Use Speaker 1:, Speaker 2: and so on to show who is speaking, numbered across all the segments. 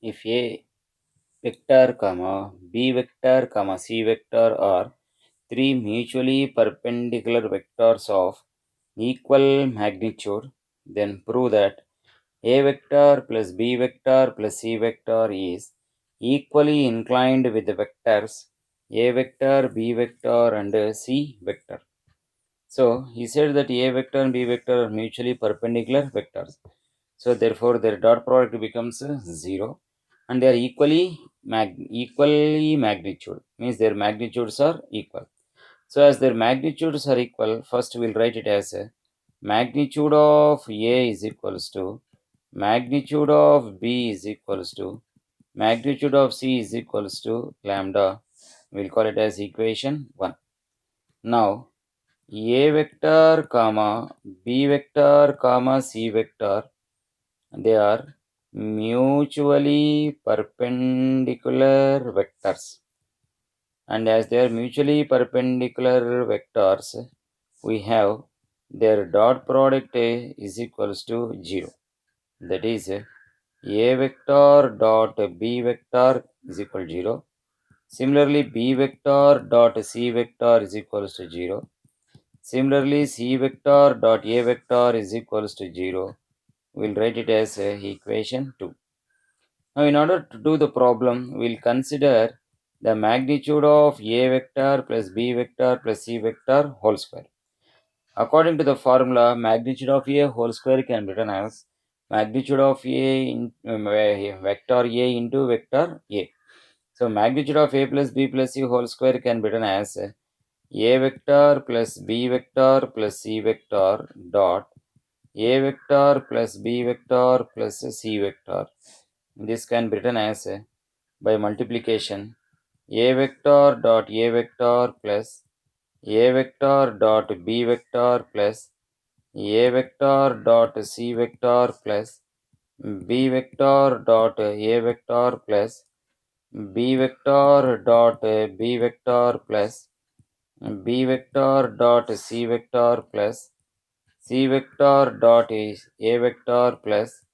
Speaker 1: if A vector comma B vector comma C vector are three mutually perpendicular vectors of equal magnitude, then prove that A vector plus B vector plus C vector is equally inclined with the vectors A vector, B vector and C vector. So he said that A vector and B vector are mutually perpendicular vectors. So therefore their dot product becomes 0 and they are equally magnitude, means their magnitudes are equal. So as their magnitudes are equal, first we'll write it as magnitude of A is equals to magnitude of B is equals to magnitude of C is equals to lambda. We'll call it as equation 1. Now A vector comma B vector comma C vector, they are mutually perpendicular vectors, and as they are mutually perpendicular vectors, we have their dot product is equals to 0. That is A vector dot B vector is equal to 0. Similarly, B vector dot C vector is equals to 0. Similarly, C vector dot A vector is equals to 0. We'll write it as equation 2. Now, in order to do the problem, we'll consider the magnitude of A vector plus B vector plus C vector whole square. According to the formula, magnitude of A whole square can be written as magnitude of A in vector A into vector A. So, magnitude of A plus B plus C whole square can be written as A vector plus B vector plus C vector dot A vector plus B vector plus C vector. This can be written as by multiplication A vector dot A vector plus A vector dot B vector plus A vector dot C vector plus B vector dot A vector plus B vector dot B vector plus B vector dot C vector plus C vector dot A vector plus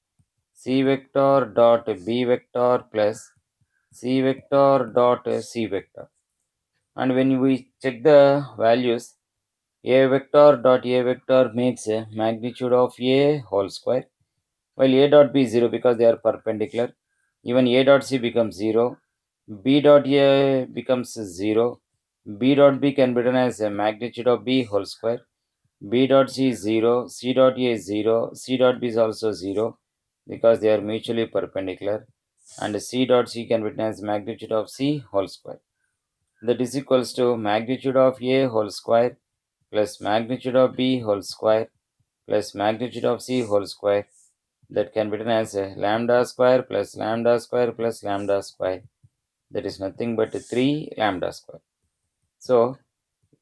Speaker 1: C vector dot B vector plus C vector dot C vector. And when we check the values, A vector dot A vector makes a magnitude of A whole square, while A dot B is 0 because they are perpendicular. Even A dot C becomes 0. B dot A becomes 0. B dot B can be written as a magnitude of B whole square. B dot C is 0. C dot A is 0. C dot B is also 0 because they are mutually perpendicular. And C dot C can be written as magnitude of C whole square. That is equals to magnitude of A whole square plus magnitude of B whole square plus magnitude of C whole square. That can be written as lambda square plus lambda square plus lambda square. That is nothing but 3 lambda square. So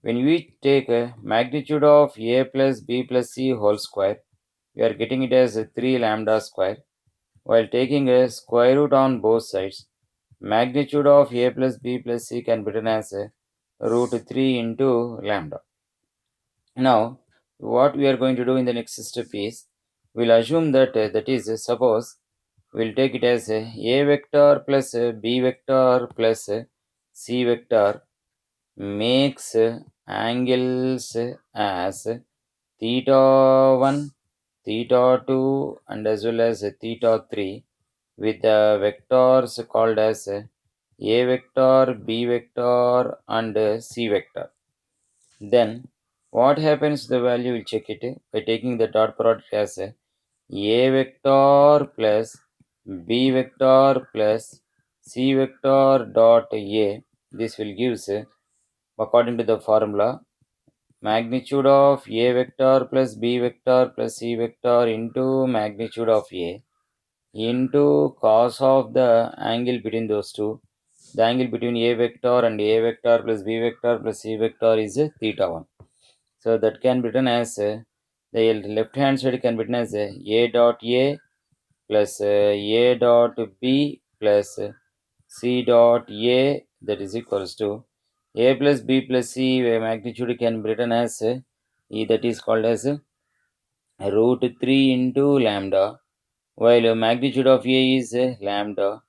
Speaker 1: when we take a magnitude of A plus B plus C whole square, we are getting it as 3 lambda square. While taking a square root on both sides, magnitude of A plus B plus C can be written as root 3 into lambda. Now, what we are going to do in the next step is, we'll assume that that is suppose we'll take it as A vector plus B vector plus C vector makes angles as theta 1, theta 2 and as well as theta 3 with the vectors called as A vector, B vector and C vector. Then what happens to the value, we'll check it by taking the dot product as A vector plus B vector plus C vector dot A. This will give, according to the formula, magnitude of A vector plus B vector plus C vector into magnitude of A into cos of the angle between those two. The angle between A vector and A vector plus B vector plus C vector is theta 1. So that can be written as the left hand side can be written as A dot A plus A dot B plus C dot A, that is equals to A plus B plus C magnitude can be written as E, that is called as root 3 into lambda, while magnitude of A is lambda.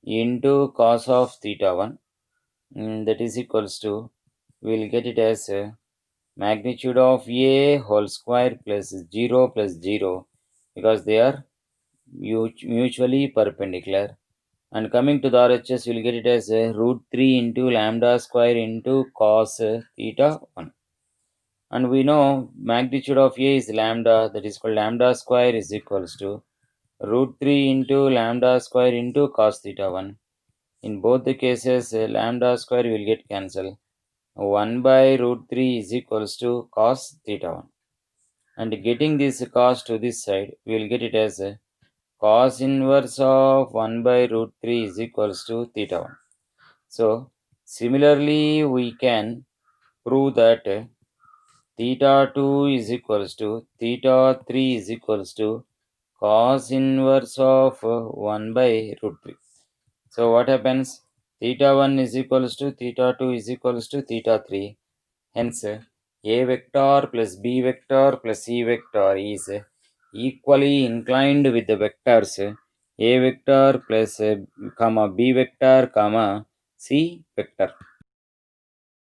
Speaker 1: into cos of theta 1, that is equals to, we will get it as magnitude of A whole square plus 0 plus 0, because they are mutually perpendicular. And coming to the RHS, you will get it as root 3 into lambda square into cos theta 1. And we know magnitude of A is lambda, that is called lambda square is equals to root 3 into lambda square into cos theta 1. In both the cases, lambda square will get cancelled. 1 by root 3 is equals to cos theta 1. And getting this cos to this side, we will get it as cos inverse of 1 by root 3 is equals to theta 1. So, similarly, we can prove that theta 2 is equals to theta 3 is equals to cos inverse of 1 by root 3. So, what happens? Theta 1 is equals to theta 2 is equals to theta 3. Hence, A vector plus B vector plus C vector is equally inclined with the vectors A vector plus comma B vector comma C vector.